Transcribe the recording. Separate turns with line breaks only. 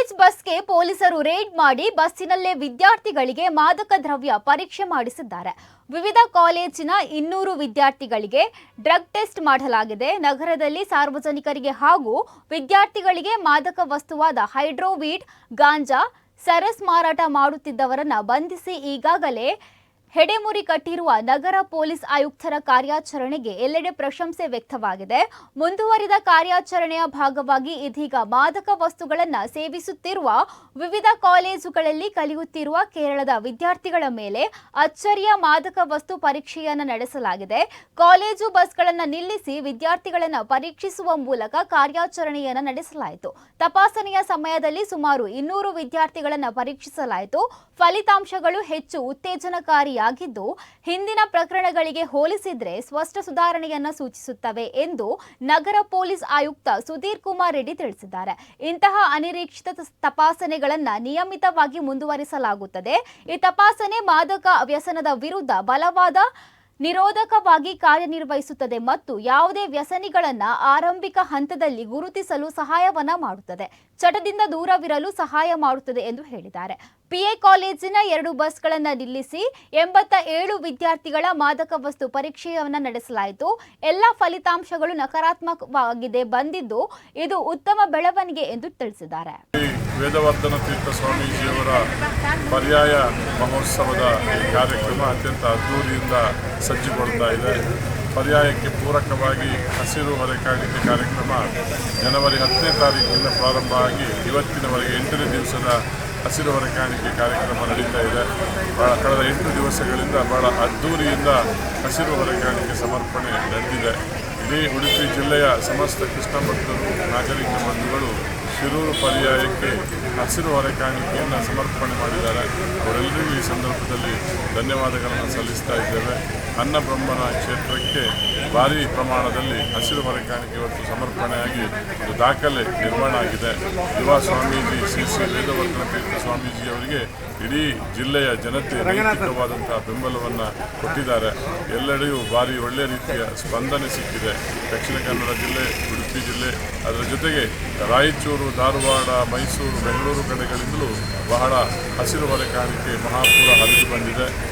College ಬಸ್ಗೆ ಪೊಲೀಸರು raid ಮಾಡಿ ಬಸ್ಸಿನಲ್ಲೇ ವಿದ್ಯಾರ್ಥಿಗಳಿಗೆ ಮಾದಕ ದ್ರವ್ಯ ಪರೀಕ್ಷೆ ಮಾಡಿಸಿದ್ದಾರೆ. ವಿವಿಧ ಕಾಲೇಜಿನ 200 ವಿದ್ಯಾರ್ಥಿಗಳಿಗೆ ಡ್ರಗ್ ಟೆಸ್ಟ್ ಮಾಡಲಾಗಿದೆ. ನಗರದಲ್ಲಿ ಸಾರ್ವಜನಿಕರಿಗೆ ಹಾಗೂ ವಿದ್ಯಾರ್ಥಿಗಳಿಗೆ ಮಾದಕ ವಸ್ತುವಾದ ಹೈಡ್ರೋವೀಡ್, ಗಾಂಜಾ, ಸರಸ್ ಮಾರಾಟ ಮಾಡುತ್ತಿದ್ದವರನ್ನ ಬಂಧಿಸಿ ಈಗಾಗಲೇ ಹೆಡೆಮುರಿ ಕಟ್ಟಿರುವ ನಗರ ಪೊಲೀಸ್ ಆಯುಕ್ತರ ಕಾರ್ಯಾಚರಣೆಗೆ ಎಲ್ಲೆಡೆ ಪ್ರಶಂಸೆ ವ್ಯಕ್ತವಾಗಿದೆ. ಮುಂದುವರಿದ ಕಾರ್ಯಾಚರಣೆಯ ಭಾಗವಾಗಿ ಇದೀಗ ಮಾದಕ ವಸ್ತುಗಳನ್ನು ಸೇವಿಸುತ್ತಿರುವ ವಿವಿಧ ಕಾಲೇಜುಗಳಲ್ಲಿ ಕಲಿಯುತ್ತಿರುವ ಕೇರಳದ ವಿದ್ಯಾರ್ಥಿಗಳ ಮೇಲೆ ಅಚ್ಚರಿಯ ಮಾದಕ ವಸ್ತು ಪರೀಕ್ಷೆಯನ್ನು ನಡೆಸಲಾಗಿದೆ. ಕಾಲೇಜು ಬಸ್ಗಳನ್ನು ನಿಲ್ಲಿಸಿ ವಿದ್ಯಾರ್ಥಿಗಳನ್ನು ಪರೀಕ್ಷಿಸುವ ಮೂಲಕ ಕಾರ್ಯಾಚರಣೆಯನ್ನು ನಡೆಸಲಾಯಿತು. ತಪಾಸಣೆಯ ಸಮಯದಲ್ಲಿ ಸುಮಾರು 200 ವಿದ್ಯಾರ್ಥಿಗಳನ್ನು ಪರೀಕ್ಷಿಸಲಾಯಿತು. ಫಲಿತಾಂಶಗಳು ಹೆಚ್ಚು ಉತ್ತೇಜನಕಾರಿಯಾಗಿದ್ದು ಹಿಂದಿನ ಪ್ರಕರಣಗಳಿಗೆ ಹೋಲಿಸಿದರೆ ಸ್ಪಷ್ಟ ಸುಧಾರಣೆಯನ್ನು ಸೂಚಿಸುತ್ತವೆ ಎಂದು ನಗರ ಪೊಲೀಸ್ ಆಯುಕ್ತ ಸುಧೀರ್ ಕುಮಾರ್ ರೆಡ್ಡಿ ತಿಳಿಸಿದ್ದಾರೆ. ಇಂತಹ ಅನಿರೀಕ್ಷಿತ ತಪಾಸಣೆಗಳನ್ನು ನಿಯಮಿತವಾಗಿ ಮುಂದುವರಿಸಲಾಗುತ್ತದೆ. ಈ ತಪಾಸಣೆ ಮಾದಕ ವ್ಯಸನದ ವಿರುದ್ಧ ಬಲವಾದ ನಿರೋಧಕವಾಗಿ ಕಾರ್ಯನಿರ್ವಹಿಸುತ್ತದೆ ಮತ್ತು ಯಾವುದೇ ವ್ಯಸನಿಗಳನ್ನು ಆರಂಭಿಕ ಹಂತದಲ್ಲಿ ಗುರುತಿಸಲು ಸಹಾಯವನ್ನ ಮಾಡುತ್ತದೆ, ಚಟದಿಂದ ದೂರವಿರಲು ಸಹಾಯ ಮಾಡುತ್ತದೆ ಎಂದು ಹೇಳಿದ್ದಾರೆ. ಪಿಎ ಕಾಲೇಜಿನ 2 ಬಸ್ಗಳನ್ನು ನಿಲ್ಲಿಸಿ 87 ವಿದ್ಯಾರ್ಥಿಗಳ ಮಾದಕ ವಸ್ತು ಪರೀಕ್ಷೆಯನ್ನು ನಡೆಸಲಾಯಿತು. ಎಲ್ಲ ಫಲಿತಾಂಶಗಳು ನಕಾರಾತ್ಮಕವಾಗಿದೆ ಬಂದಿದ್ದು ಇದು ಉತ್ತಮ ಬೆಳವಣಿಗೆ ಎಂದು ತಿಳಿಸಿದ್ದಾರೆ.
ವೇದವರ್ಧನ ತೀರ್ಥ ಸ್ವಾಮೀಜಿಯವರ ಪರ್ಯಾಯ ಮಹೋತ್ಸವದ ಈ ಕಾರ್ಯಕ್ರಮ ಅತ್ಯಂತ ಅದ್ದೂರಿಯಿಂದ ಸಜ್ಜುಗೊಳ್ತಾ ಇದೆ. ಪರ್ಯಾಯಕ್ಕೆ ಪೂರಕವಾಗಿ ಹಸಿರು ಹೊರೆಕಾಣಿಕೆ ಕಾರ್ಯಕ್ರಮ ಜನವರಿ 10ನೇ ತಾರೀಕಿನಿಂದ ಪ್ರಾರಂಭ ಆಗಿ ಇವತ್ತಿನವರೆಗೆ 8ನೇ ದಿವಸದ ಹಸಿರು ಹೊರೆಕಾಣಿಕೆ ಕಾರ್ಯಕ್ರಮ ನಡೀತಾ ಇದೆ. ಕಳೆದ 8 ದಿವಸಗಳಿಂದ ಬಹಳ ಅದ್ದೂರಿಯಿಂದ ಹಸಿರು ಹೊರೆಕಾಣಿಕೆ ಸಮರ್ಪಣೆ ನಡೆದಿದೆ. ಇಡೀ ಉಡುಪಿ ಜಿಲ್ಲೆಯ ಸಮಸ್ತ ಕೃಷ್ಣ ಭಕ್ತರು, ನಾಗರಿಕ ಬಂಧುಗಳು ಶಿರೂರು ಪರ್ಯಾಯಕ್ಕೆ ಹಸಿರು ಹೊರೆಕಾಣಿಕೆಯನ್ನು ಸಮರ್ಪಣೆ ಮಾಡಿದ್ದಾರೆ. ಅವರೆಲ್ಲರಿಗೂ ಈ ಸಂದರ್ಭದಲ್ಲಿ ಧನ್ಯವಾದಗಳನ್ನು ಸಲ್ಲಿಸ್ತಾ ಇದ್ದೇವೆ. ಅನ್ನಬ್ರಹ್ಮನ ಕ್ಷೇತ್ರಕ್ಕೆ ಭಾರೀ ಪ್ರಮಾಣದಲ್ಲಿ ಹಸಿರು ಹೊರೆಕಾಣಿಕೆ ಇವತ್ತು ಸಮರ್ಪಣೆಯಾಗಿ ಒಂದು ದಾಖಲೆ ನಿರ್ಮಾಣ ಆಗಿದೆ. ಯುವ ಸ್ವಾಮೀಜಿ ಶ್ರೀ ವೇದವರ್ಧನ ತೀರ್ಥ ಸ್ವಾಮೀಜಿಯವರಿಗೆ ಇಡೀ ಜಿಲ್ಲೆಯ ಜನತೆ ನೈತಿಕವಾದಂತಹ ಬೆಂಬಲವನ್ನು ಕೊಟ್ಟಿದ್ದಾರೆ. ಎಲ್ಲೆಡೆಯೂ ಭಾರಿ ಒಳ್ಳೆಯ ರೀತಿಯ ಸ್ಪಂದನೆ ಸಿಕ್ಕಿದೆ. ದಕ್ಷಿಣ ಕನ್ನಡ ಜಿಲ್ಲೆ, ಉಡುಪಿ ಜಿಲ್ಲೆ, ಅದರ ಜೊತೆಗೆ ರಾಯಚೂರು, ಧಾರವಾಡ, ಮೈಸೂರು, ಬೆಂಗಳೂರು ಕಡೆಗಳಿಂದಲೂ ಬಹಳ ಹಸಿರು ಹೊರೆಕಾಣಿಕೆ ಮಹಾಪೂರ ಹರಿದು ಬಂದಿದೆ.